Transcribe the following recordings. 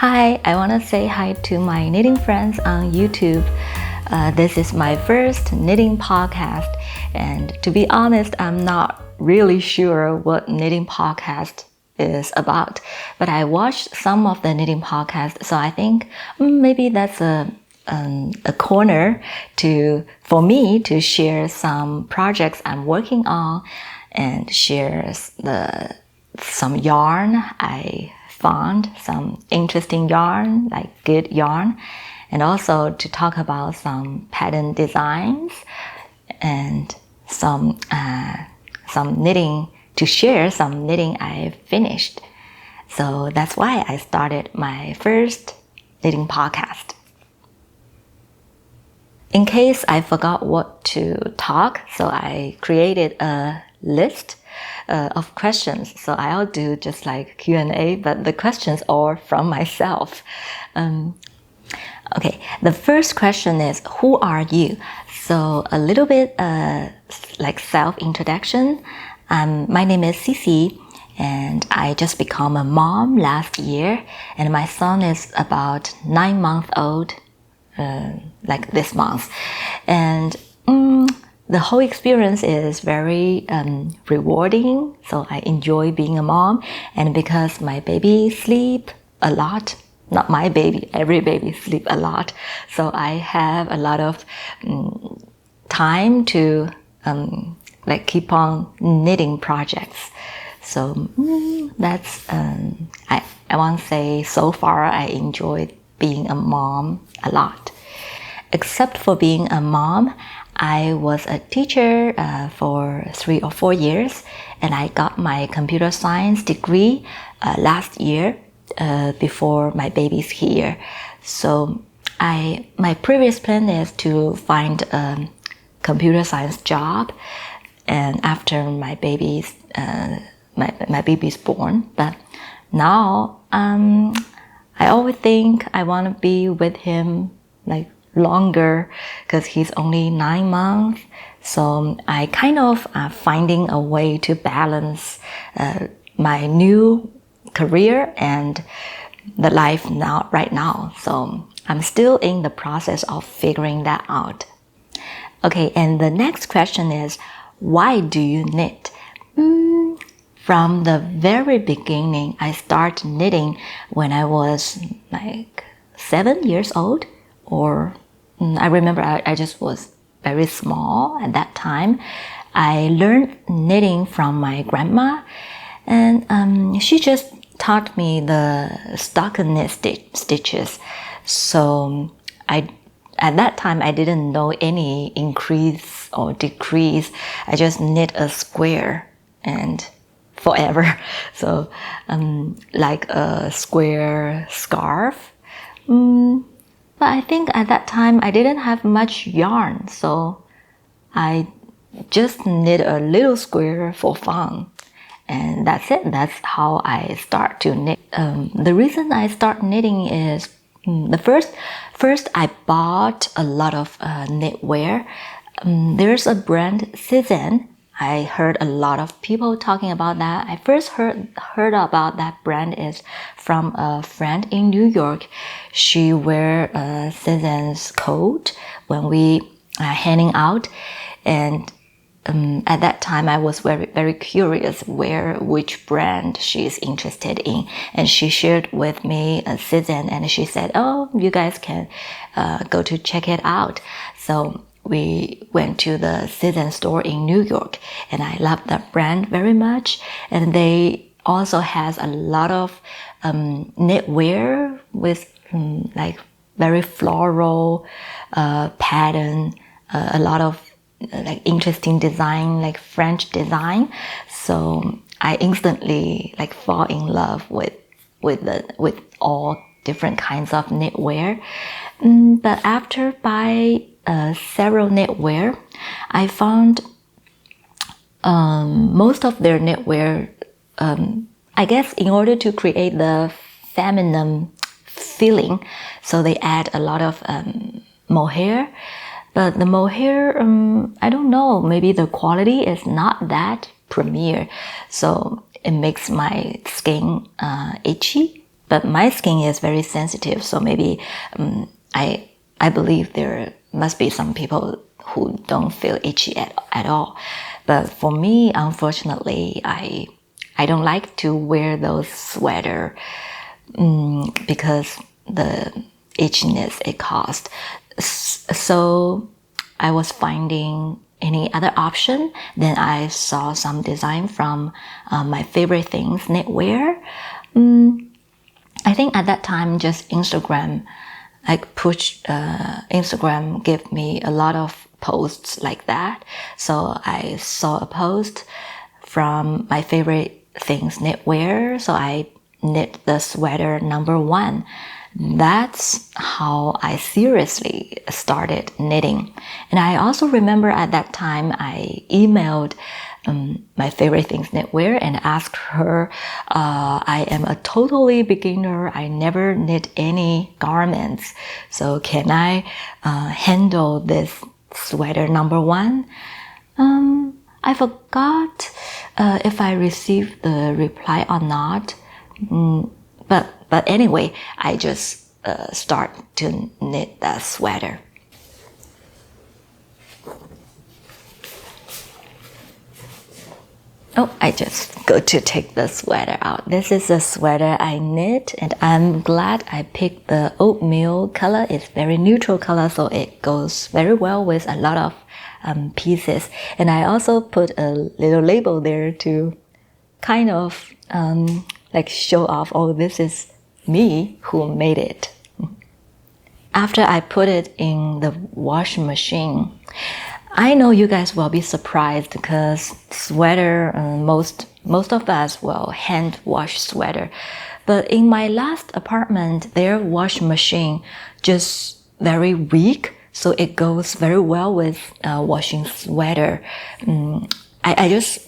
Hi, I want to say hi to my knitting friends on YouTube. This is my first knitting podcast, and to be honest, I'm not really sure what knitting podcast is about, but I watched some of the knitting podcasts, so I think maybe that's a corner for me to share some projects I'm working on and share some yarn I found, some interesting yarn, like good yarn, and also to talk about some pattern designs and some knitting, to share some knitting I finished. So that's why I started my first knitting podcast. In case I forgot what to talk, so I created a list of questions. So I'll do just like Q&A, but the questions are from myself. Okay, the first question is, who are you? So a little bit like self-introduction. My name is Cici, and I just became a mom last year, and my son is about 9 months old, like this month. And the whole experience is very rewarding, so I enjoy being a mom. And because my baby sleep a lot, not my baby, every baby sleep a lot, so I have a lot of time to like keep on knitting projects. So that's I want to say so far I enjoyed being a mom a lot. Except for being a mom, I was a teacher for 3 or 4 years, and I got my computer science degree last year before my baby's here. So my previous plan is to find a computer science job, and after my baby's born. But now I always think I want to be with him like longer, because he's only 9 months. So I kind of finding a way to balance my new career and the life right now. So I'm still in the process of figuring that out. Okay, and the next question is, why do you knit? From the very beginning, I started knitting when I was like 7 years old, or I remember I just was very small at that time. I learned knitting from my grandma, and she just taught me the stockinette stitches. So at that time I didn't know any increase or decrease. I just knit a square and forever. So like a square scarf. But I think at that time I didn't have much yarn, so I just knit a little square for fun. And that's it. That's how I start to knit. The reason I start knitting is first I bought a lot of knitwear. There's a brand, Cezanne. I heard a lot of people talking about that. I first heard about that brand is from a friend in New York. She wear Cezanne's coat when we handing out, and at that time I was very, very curious which brand she's interested in, and she shared with me Cezanne, and she said, "Oh, you guys can go to check it out." So we went to the Cezanne store in New York, and I love that brand very much. And they also has a lot of knitwear with like very floral pattern, a lot of like interesting design, like French design. So I instantly like fall in love with all different kinds of knitwear. But after buy several knitwear, I found most of their knitwear, I guess in order to create the feminine feeling, so they add a lot of mohair. But the mohair, I don't know, maybe the quality is not that premier, so it makes my skin itchy. but my skin is very sensitive, so maybe I believe there must be some people who don't feel itchy at all. But for me, unfortunately, I don't like to wear those sweater because the itchiness it caused. So I was finding any other option. Then I saw some design from my favorite things, knitwear. I think at that time, just Instagram, Instagram gave me a lot of posts like that. So I saw a post from my favorite things, knitwear. So I knit the sweater number 1. That's how I seriously started knitting. And I also remember at that time I emailed my favorite things knitwear and asked her, I am a totally beginner. I never knit any garments. So can I handle this sweater number 1? I forgot if I received the reply or not. But anyway, I just start to knit the sweater. Oh, I just go to take the sweater out. This is a sweater I knit, and I'm glad I picked the oatmeal color. It's very neutral color, so it goes very well with a lot of pieces. And I also put a little label there to kind of like show off, oh, this is me who made it. After I put it in the washing machine, I know you guys will be surprised because sweater, most of us will hand wash sweater. But in my last apartment, their washing machine just very weak, so it goes very well with washing sweater. I just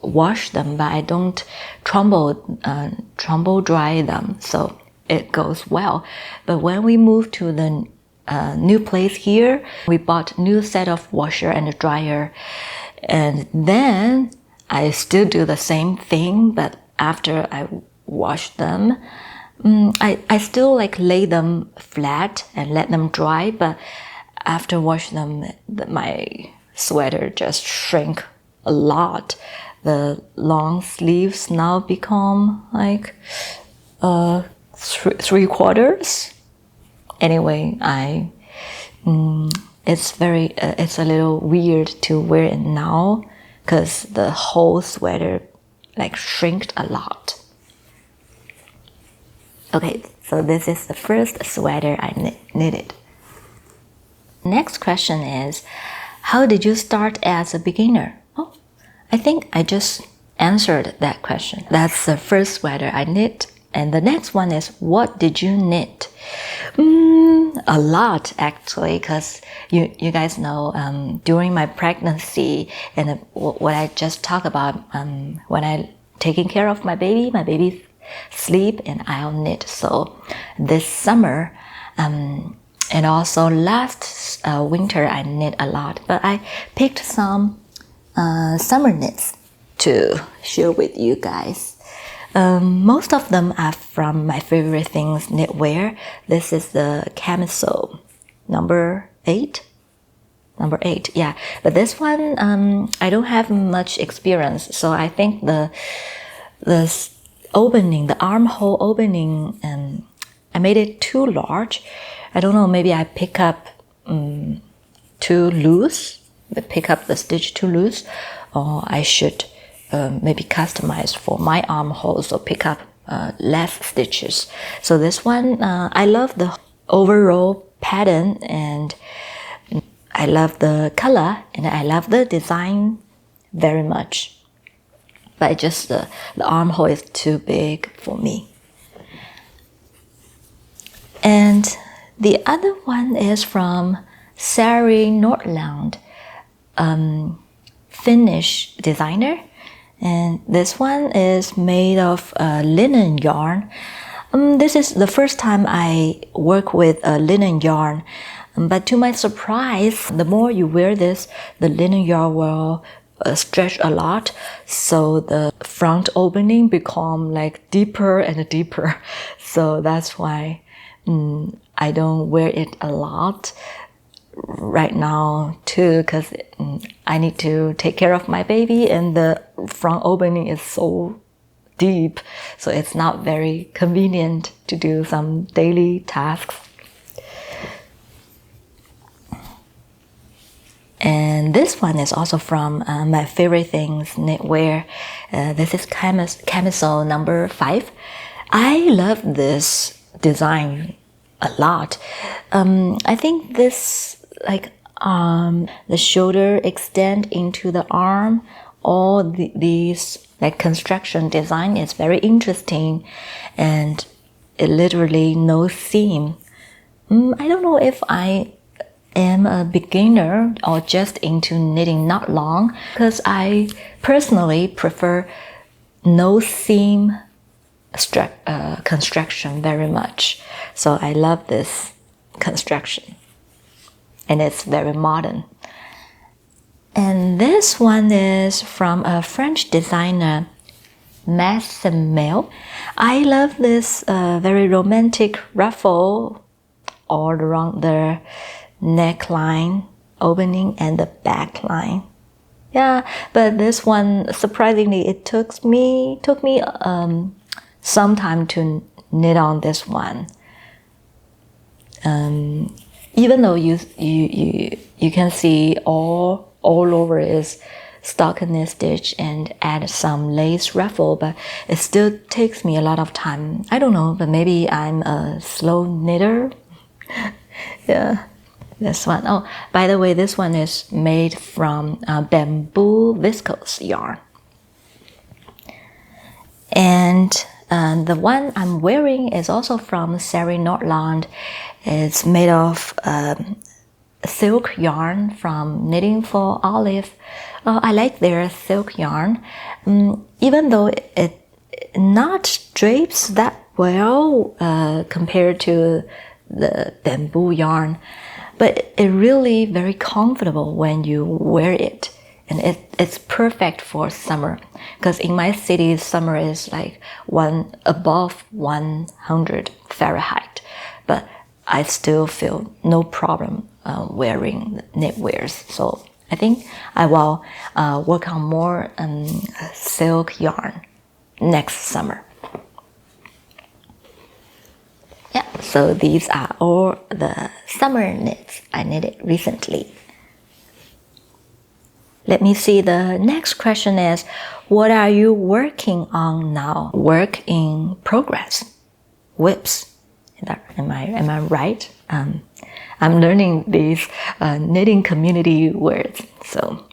wash them, but I don't tumble dry them, so it goes well. But when we moved to the new place here, we bought new set of washer and dryer, and then I still do the same thing, but after I wash them, I still like lay them flat and let them dry, but after wash them, my sweater just shrink a lot. The long sleeves now become like 3/4. Anyway, it's a little weird to wear it now because the whole sweater like shrinked a lot. Okay, so this is the first sweater I knitted. Next question is, how did you start as a beginner? Oh, I think I just answered that question. That's the first sweater I knit. And the next one is, what did you knit? A lot, actually, because you guys know during my pregnancy and what I just talked about, when I taking care of my baby sleep and I'll knit. So this summer and also last winter I knit a lot, but I picked some summer knits to share with you guys. Most of them are from my favorite things, knitwear. This is the camisole, number 8, yeah. But this one, I don't have much experience, so I think the opening, the armhole opening, I made it too large. I don't know, maybe I pick up too loose, pick up the stitch too loose, or I should maybe customize for my armhole, so pick up less stitches. So this one, I love the overall pattern, and I love the color, and I love the design very much. But just the armhole is too big for me. And the other one is from Sari Nordland, Finnish designer. And this one is made of linen yarn. This is the first time I work with a linen yarn. But to my surprise, the more you wear this, the linen yarn will stretch a lot, so the front opening become like deeper and deeper. So that's why I don't wear it a lot right now too, because I need to take care of my baby and the front opening is so deep, so it's not very convenient to do some daily tasks. And this one is also from my favorite things knitwear. This is camisole number 5. I love this design a lot. I think this like the shoulder extend into the arm. All these like construction design is very interesting, and it literally no seam. I don't know if I am a beginner or just into knitting not long, because I personally prefer no seam construction very much. So I love this construction, and it's very modern. And this one is from a French designer, Massimel. I love this very romantic ruffle all around the neckline opening and the back line. Yeah, but this one, surprisingly, it took me some time to knit on this one. Even though you can see all over is stockinette stitch and add some lace ruffle, but it still takes me a lot of time. I don't know, but maybe I'm a slow knitter. Yeah, this one. Oh, by the way, this one is made from bamboo viscose yarn. And the one I'm wearing is also from Sari Nordland. It's made of silk yarn from Knitting for Olive. I like their silk yarn, even though it not drapes that well compared to the bamboo yarn, but it really very comfortable when you wear it, and it's perfect for summer, because in my city summer is like above 100 Fahrenheit, but I still feel no problem wearing knitwears. So I think I will work on more silk yarn next summer. Yeah, so these are all the summer knits I knitted recently. Let me see, the next question is, what are you working on now? Work in progress. WIPs. Am I right? I'm learning these knitting community words. So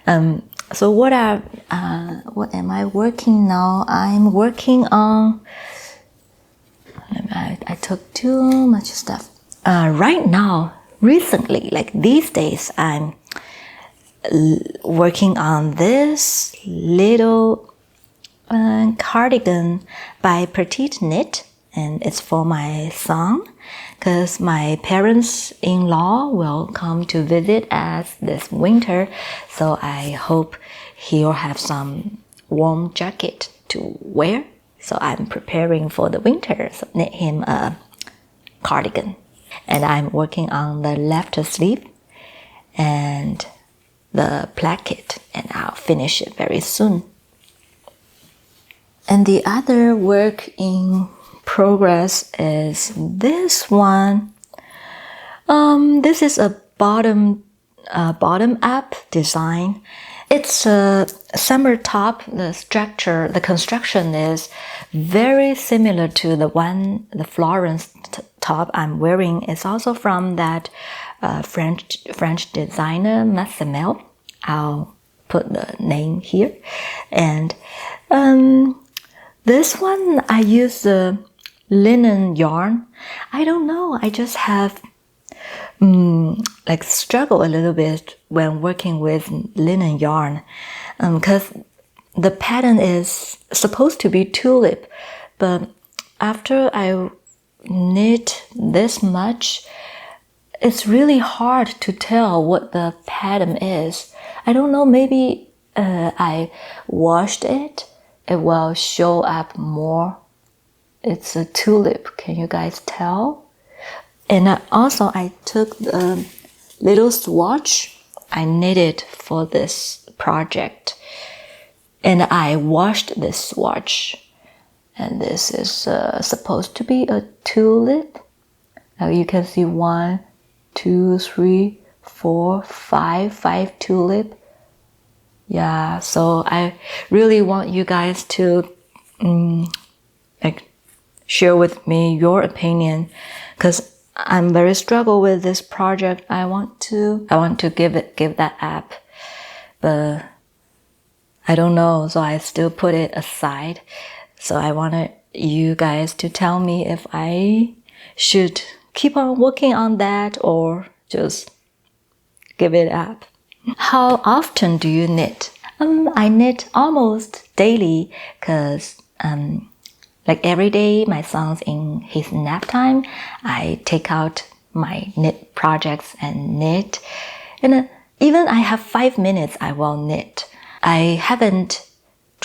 what am I working now? I'm working on. I took too much stuff. Right now, recently, like these days, I'm working on this little cardigan by Petite Knit, and it's for my son, because my parents-in-law will come to visit us this winter, so I hope he'll have some warm jacket to wear. So I'm preparing for the winter, so knit him a cardigan. And I'm working on the left sleeve and the placket, and I'll finish it very soon. And the other work in progress is this one. This is a bottom up design. It's a summer top. The structure, the construction is very similar to the Florence top I'm wearing. It's also from that French designer Massimel. I'll put the name here. And this one I use the linen yarn. I don't know. I just have like struggle a little bit when working with linen yarn, because the pattern is supposed to be tulip, but after I knit this much, it's really hard to tell what the pattern is. I don't know, maybe I washed it, it will show up more. It's a tulip, can you guys tell? And also I took the little swatch, I knitted for this project, and I washed this swatch. And this is supposed to be a tulip. Now you can see 1, 2, 3, 4, 5 tulip. Yeah, so I really want you guys to like share with me your opinion, because I'm very struggle with this project. I want to give that up, but I don't know, so I still put it aside. So I wanted you guys to tell me if I should keep on working on that or just give it up. How often do you knit? I knit almost daily, because like every day my son's in his nap time, I take out my knit projects and knit. And even I have 5 minutes, I will knit. I haven't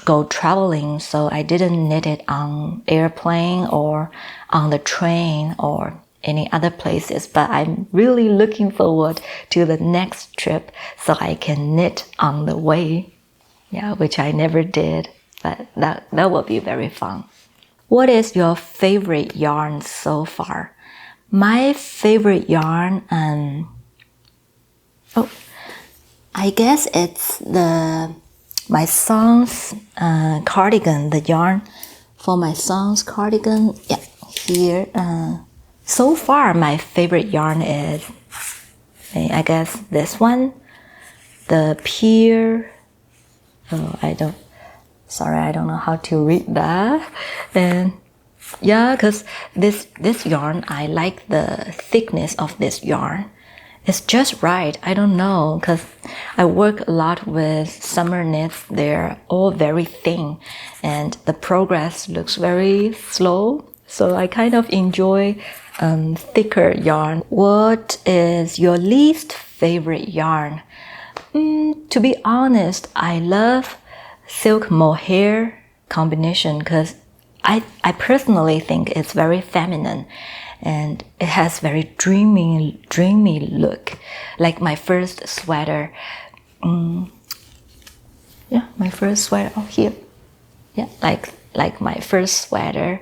go traveling, so I didn't knit it on airplane or on the train or any other places, but I'm really looking forward to the next trip so I can knit on the way. Yeah, which I never did, but that will be very fun. What is your favorite yarn so far? My favorite yarn, I guess it's my son's cardigan, the yarn for my son's cardigan. Yeah, here. So far, my favorite yarn is, I guess, this one, the Pier. Oh, I don't know how to read that. And yeah, because this yarn, I like the thickness of this yarn. It's just right. I don't know, because I work a lot with summer knits. They're all very thin and the progress looks very slow. So I kind of enjoy thicker yarn. What is your least favorite yarn? To be honest, I love silk mohair combination because I personally think it's very feminine. And it has very dreamy look, like my first sweater. Yeah, my first sweater. Oh, here. Yeah, like my first sweater.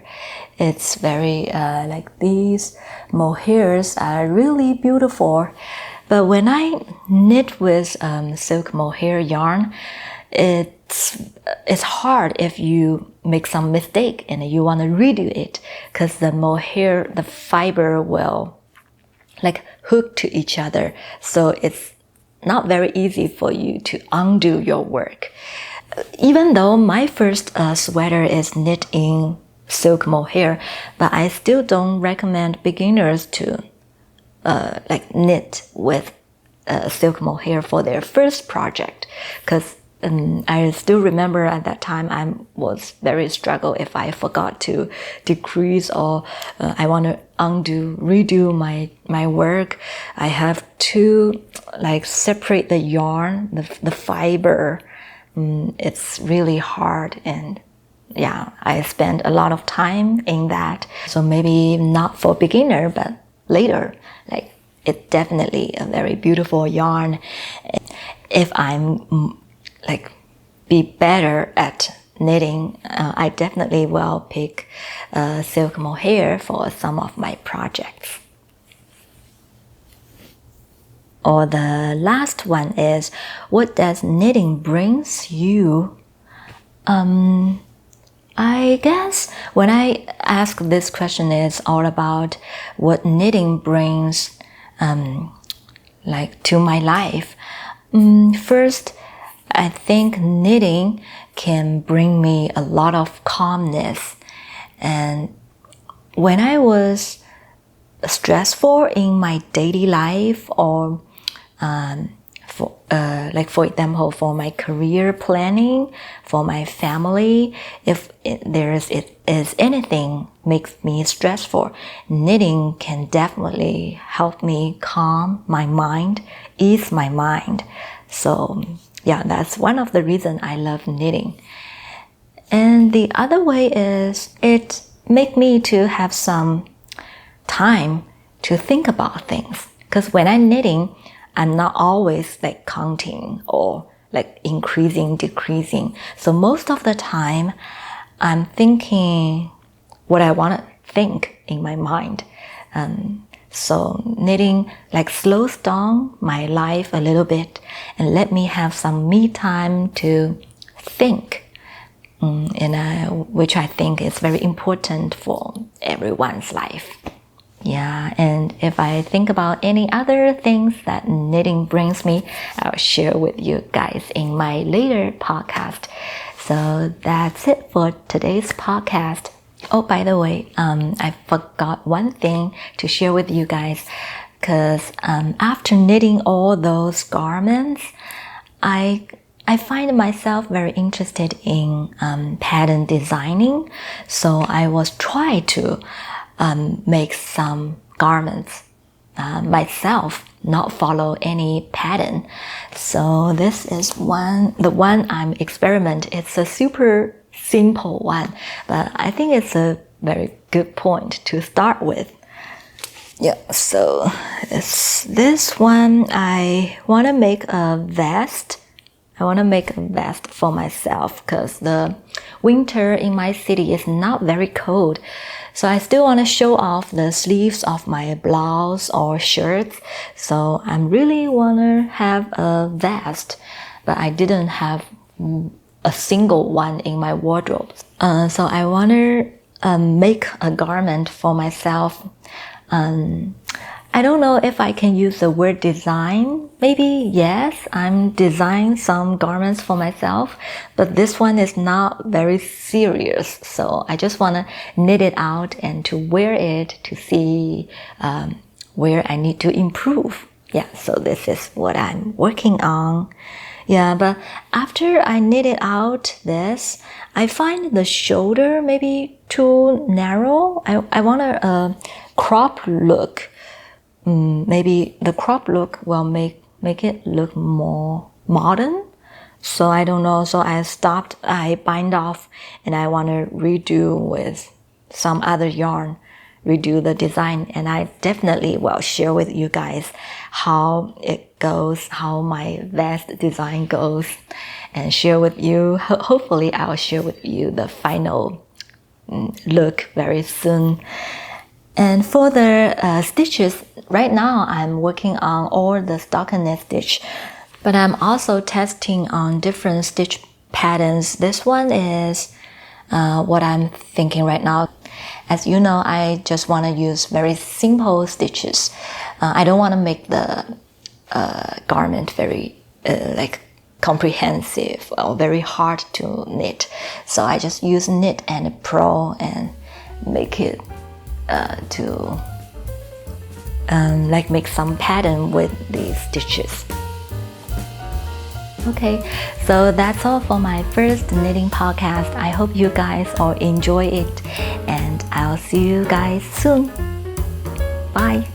It's very like these mohairs are really beautiful. But when I knit with silk mohair yarn, it's hard if you make some mistake and you want to redo it, because the mohair, the fiber will like hook to each other, so it's not very easy for you to undo your work. Even though my first sweater is knit in silk mohair, but I still don't recommend beginners to like knit with silk mohair for their first project, because I still remember at that time I was very struggle if I forgot to decrease or I want to redo my work. I have to like separate the yarn, the fiber. It's really hard, and yeah, I spend a lot of time in that. So maybe not for beginner, but later, like it's definitely a very beautiful yarn. If I'm like be better at knitting, I definitely will pick silk mohair for some of my projects. Or the last one is, what does knitting brings you? I guess when I ask this question, it's all about what knitting brings like to my life. First, I think knitting can bring me a lot of calmness. And when I was stressful in my daily life, or for example, for my career planning, for my family, if there is anything makes me stressful, knitting can definitely help me calm my mind, ease my mind. So yeah, that's one of the reasons I love knitting. And the other way is it make me to have some time to think about things. Because when I'm knitting, I'm not always like counting or like increasing, decreasing. So most of the time, I'm thinking what I want to think in my mind. So knitting like slows down my life a little bit and let me have some me time to think, which I think is very important for everyone's life. Yeah, and if I think about any other things that knitting brings me, I'll share with you guys in my later podcast. So that's it for today's podcast. Oh, by the way, I forgot one thing to share with you guys, because after knitting all those garments, I find myself very interested in pattern designing. So I was trying to make some garments myself, not follow any pattern. So this is the one I'm experimenting. It's a super simple one, but I think it's a very good point to start with. Yeah, so this one, I want to make a vest. I want to make a vest for myself because the winter in my city is not very cold. So I still want to show off the sleeves of my blouse or shirts. So I really want to have a vest, but I didn't have a single one in my wardrobe. So I want to make a garment for myself. I don't know if I can use the word design. Maybe yes, I'm designing some garments for myself, but this one is not very serious. So I just want to knit it out and to wear it to see where I need to improve. Yeah, so this is what I'm working on. Yeah, but after I knit it out this, I find the shoulder maybe too narrow. I want a crop look. Maybe the crop look will make it look more modern. So I don't know. So I bind off and I want to redo with some other yarn, redo the design. And I definitely will share with you guys how it goes, how my vest design goes, and share with you. Hopefully I'll share with you the final look very soon. And for the stitches, right now I'm working on all the stockinette stitch, but I'm also testing on different stitch patterns. This one is what I'm thinking right now. As you know, I just want to use very simple stitches. I don't want to make the garment very like comprehensive or very hard to knit. So I just use knit and purl and make it to like make some pattern with these stitches. Okay, so that's all for my first knitting podcast. I hope you guys all enjoy it, and I'll see you guys soon. Bye.